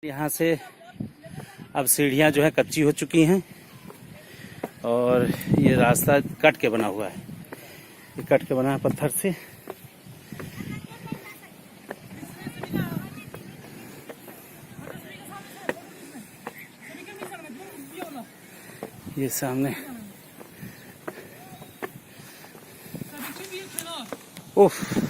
यहाँ से अब सीढ़ियाँ जो है कच्ची हो चुकी हैं और ये रास्ता कट के बना हुआ है। ये कट के बना है पत्थर से। ये सामने उफ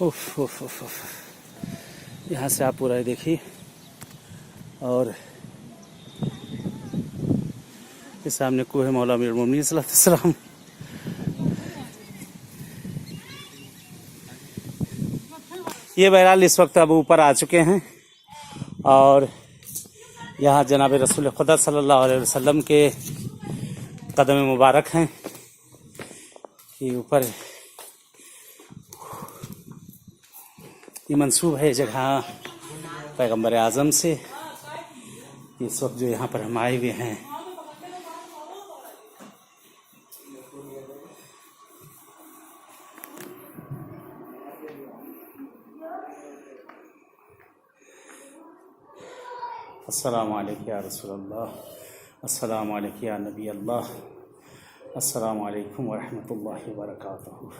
उफ उफ उफ उफ। यहाँ से आप पूरा देखिए और ये सामने कुएं मौला अमीरुल मोमिनीन सल्लल्लाहु अलैहि वसल्लम। ये बहरहाल इस वक्त अब ऊपर आ चुके हैं और यहाँ जनाब रसूल खुदा सल्लल्लाहु अलैहि वसल्लम के कदम मुबारक हैं। ये ऊपर ये मंसूब है जगह पैगंबर आज़म से। इस वक्त जो यहाँ पर हम आए हुए हैं अस्सलामु अलैकुम या रसूलल्लाह, अस्सलामु अलैकुम या नबी अल्लाह, अस्सलामु अलैकुम व रहमतुल्लाहि व बरकातुहू।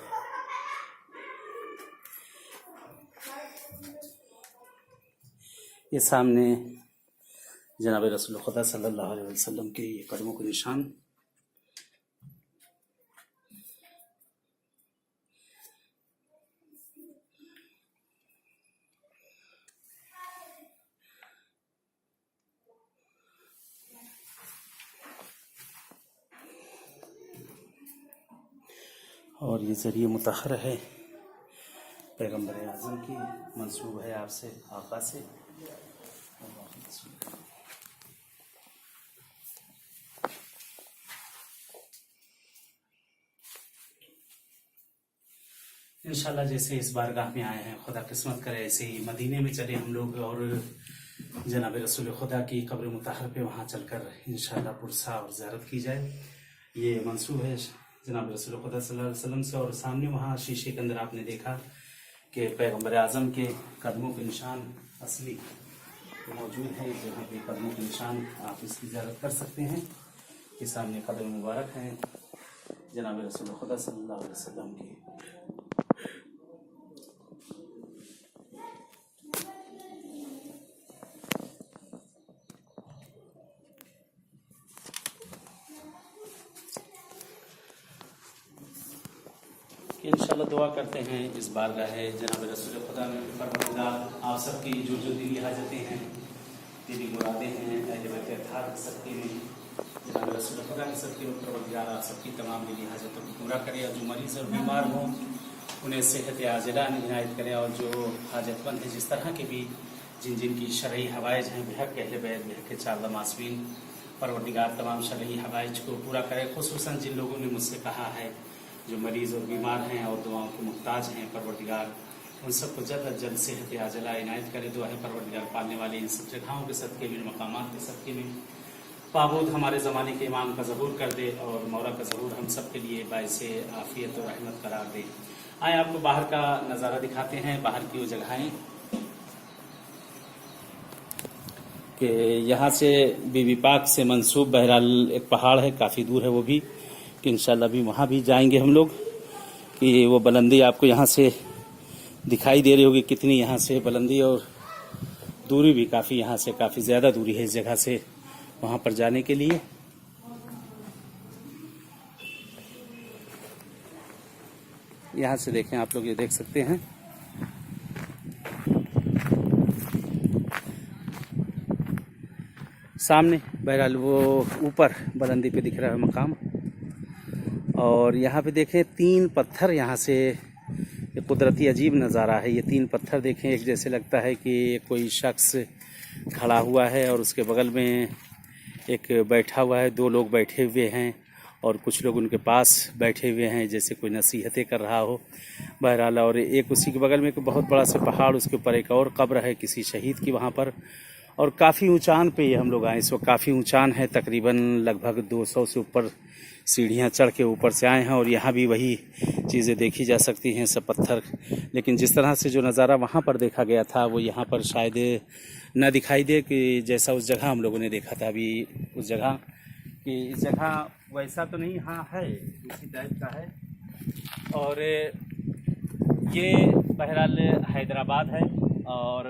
ये सामने जनाब रसूल खुदा सल्लल्लाहु अलैहि वसल्लम के ये कदमों के निशान। और ये ज़रिए मुतहर है पैगंबर आज़म की, मंसूब है आपसे आका से। इंशाल्लाह जैसे इस बारगाह में आए हैं, खुदा किस्मत करे ऐसे ही मदीने में चले हम लोग और जनाब रसूल खुदा की कब्र मुतहर पे वहाँ चलकर इंशाल्लाह पुरसा और ज़ियारत की जाए। ये मंसूब है जनाब रसूल खुदा सल्लल्लाहु अलैहि वसल्लम से। और सामने वहाँ शीशे के अंदर आपने देखा कि पैगंबर आज़म के कदमों के निशान असली तो मौजूद है। इस जगह पे कदमों के निशान आप इसकी ज़ियारत कर सकते हैं। ये सामने कदम मुबारक हैं जनाब रसूल खुदा सल्लल्लाहु अलैहि वसल्लम की। इंशाल्लाह दुआ करते हैं इस बारगाह है जनाब रसूल खुदा में परवरदिगार आप सबकी जो जो दिली हाजतें हैं, दिली मुरादें हैं, अहले बैत अत्हार सबके में जनाब रसूल खुदा के सबके में परवरदिगार आप सबकी तमाम दिली हाजतों को पूरा करे। और जो मरीज़ और बीमार हों उन्हें सेहत आजिला इनायत करें। और जो हाजतमंद है जिस तरह के भी जिन जिन की शरई हवाइज हैं बेहक अहले बैत बेहक चार मासूमीन परवरदिगार तमाम शरई हवाइज को पूरा करे। खुसूसन जिन लोगों ने मुझसे कहा है जो मरीज़ और बीमार हैं और दुआओं के मुहताज हैं, परवरदिगार उन सबको जल्द अज जल्द सेहत आजिला इनायत करे। दुआ है परवरदिगार पालने वाले इन सब जगहों के सदक़े में, मकामात के सदक़े में पाबूद हमारे ज़माने के इमाम का ज़हूर कर दे और मौला का ज़हूर हम सब के लिए बाइसे आफ़ियत और रहमत करार दे। आए आपको बाहर का नज़ारा दिखाते हैं, बाहर की वो जगहें कि यहाँ से बीबी पाक से मंसूब बहरहाल एक पहाड़ है, काफ़ी दूर है वो भी, कि इंशाल्लाह भी वहाँ भी जाएंगे हम लोग। कि वो बुलंदी आपको यहाँ से दिखाई दे रही होगी कितनी यहाँ से बुलंदी, और दूरी भी काफ़ी यहाँ से काफ़ी ज़्यादा दूरी है इस जगह से वहाँ पर जाने के लिए। यहाँ से देखें आप लोग, ये देख सकते हैं सामने बहरहाल वो ऊपर बुलंदी पे दिख रहा है मकाम। और यहाँ पे देखें 3 पत्थर, यहाँ से ये कुदरती अजीब नज़ारा है। ये 3 पत्थर देखें, एक जैसे लगता है कि कोई शख्स खड़ा हुआ है और उसके बगल में एक बैठा हुआ है, 2 लोग बैठे हुए हैं और कुछ लोग उनके पास बैठे हुए हैं जैसे कोई नसीहतें कर रहा हो बहरहाल। और एक उसी के बगल में एक बहुत बड़ा सा पहाड़, उसके ऊपर एक और कब्र है किसी शहीद की वहाँ पर। और काफ़ी ऊंचान पे ये हम लोग आए, इस वक्त काफ़ी ऊंचान है, तकरीबन लगभग 200 से ऊपर सीढ़ियाँ चढ़ के ऊपर से आए हैं और यहाँ भी वही चीज़ें देखी जा सकती हैं, सब पत्थर। लेकिन जिस तरह से जो नज़ारा वहाँ पर देखा गया था वो यहाँ पर शायद न दिखाई दे कि जैसा उस जगह हम लोगों ने देखा था अभी उस जगह, कि इस जगह वैसा तो नहीं, हाँ है इसी टाइप का है। और ये बहरहाल हैदराबाद है और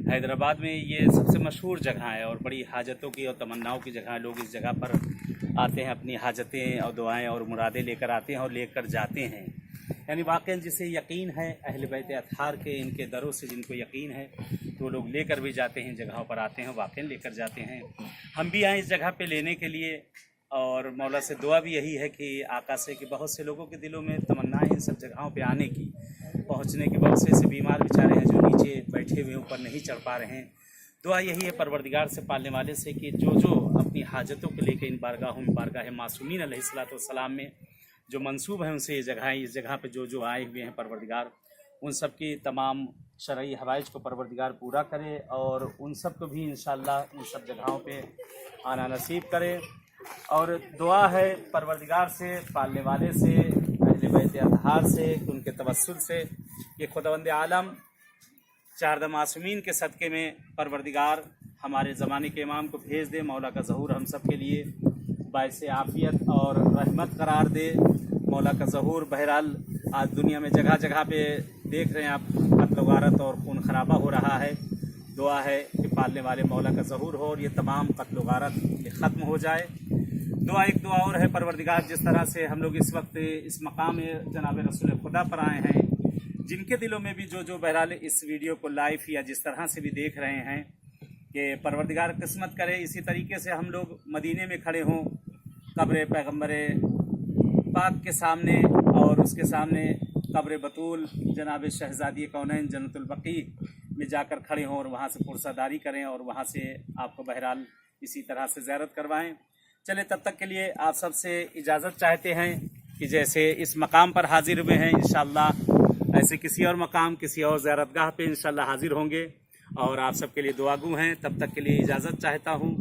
हैदराबाद में ये सबसे मशहूर जगह है और बड़ी हाजतों की और तमन्नाओं की जगह है। लोग इस जगह पर आते हैं, अपनी हाजतें और दुआएं और मुरादें लेकर आते हैं और लेकर जाते हैं। यानी वाकई जिसे यकीन है अहले बैत अतहार के, इनके दरों से जिनको यकीन है तो लोग लेकर भी जाते हैं, जगहों पर आते हैं, वाकई लेकर जाते हैं। हम भी आए इस जगह पे लेने के लिए और मौला से दुआ भी यही है कि आका से कि बहुत से लोगों के दिलों में तमन्ना है इन सब जगहों पे आने की, पहुंचने के। बहुत से ऐसे बीमार बेचारे हैं जो नीचे बैठे हुए ऊपर नहीं चढ़ पा रहे हैं। दुआ यही है परवरदिगार से, पालने वाले से, कि जो अपनी हाजतों को लेकर इन बारगाह मासूमीन अलैहिस्सलाम में जो मंसूब है उनसे ये जगह, इस जगह पे जो आए हुए हैं परवरदिगार उन सब की तमाम शरई हवाइज को परवरदिगार पूरा करे और उन सब को भी इंशाअल्लाह इन सब जगहों पे आना नसीब करे। और दुआ है परवरदिगार से, पालने वाले से, अहले बैत अतहार से, उनके तवस्सुल से ये खुदावंद आलम चारदा मासूमीन के सदक़े में परवरदिगार हमारे ज़माने के इमाम को भेज दे। मौला का ज़हूर हम सब के लिए बाइस आफ़ियत और रहमत करार दे। मौला का ज़हूर बहरहाल आज दुनिया में जगह जगह पे देख रहे हैं आप, कत्ल वारत और खून खराबा हो रहा है। दुआ है कि पालने वाले मौला का ज़हूर हो और ये तमाम कत्ल वारत ये ख़त्म हो जाए। एक दुआ और है परवरदिगार, जिस तरह से हम लोग इस वक्त इस मकाम जनाब रसूल खुदा पर आए हैं, जिनके दिलों में भी जो बहरहाल इस वीडियो को लाइव या जिस तरह से भी देख रहे हैं, कि परवरदिगार किस्मत करे इसी तरीके से हम लोग मदीने में खड़े हों कब्र पैगम्बर पाक के सामने और उसके सामने कब्र बतूल जनाब शहज़ादी कौनैन जन्नतुल बकी में जाकर खड़े हों और वहाँ से पुरसादारी करें और वहाँ से आपको बहरहाल इसी तरह से ज़ियारत करवाएं। चले तब तक के लिए आप सबसे इजाज़त चाहते हैं कि जैसे इस मकाम पर हाजिर हुए हैं इंशाअल्लाह ऐसे किसी और मकाम, किसी और ज़ियारतगाह पे इंशाअल्लाह हाजिर होंगे और आप सबके लिए दुआगू हैं। तब तक के लिए इजाज़त चाहता हूँ।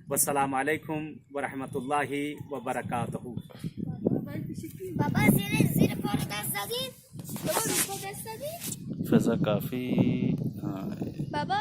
वस्सलामु अलैकुम व रहमतुल्लाहि व बरकातहू। फ़ज़ा काफ़ी। Baba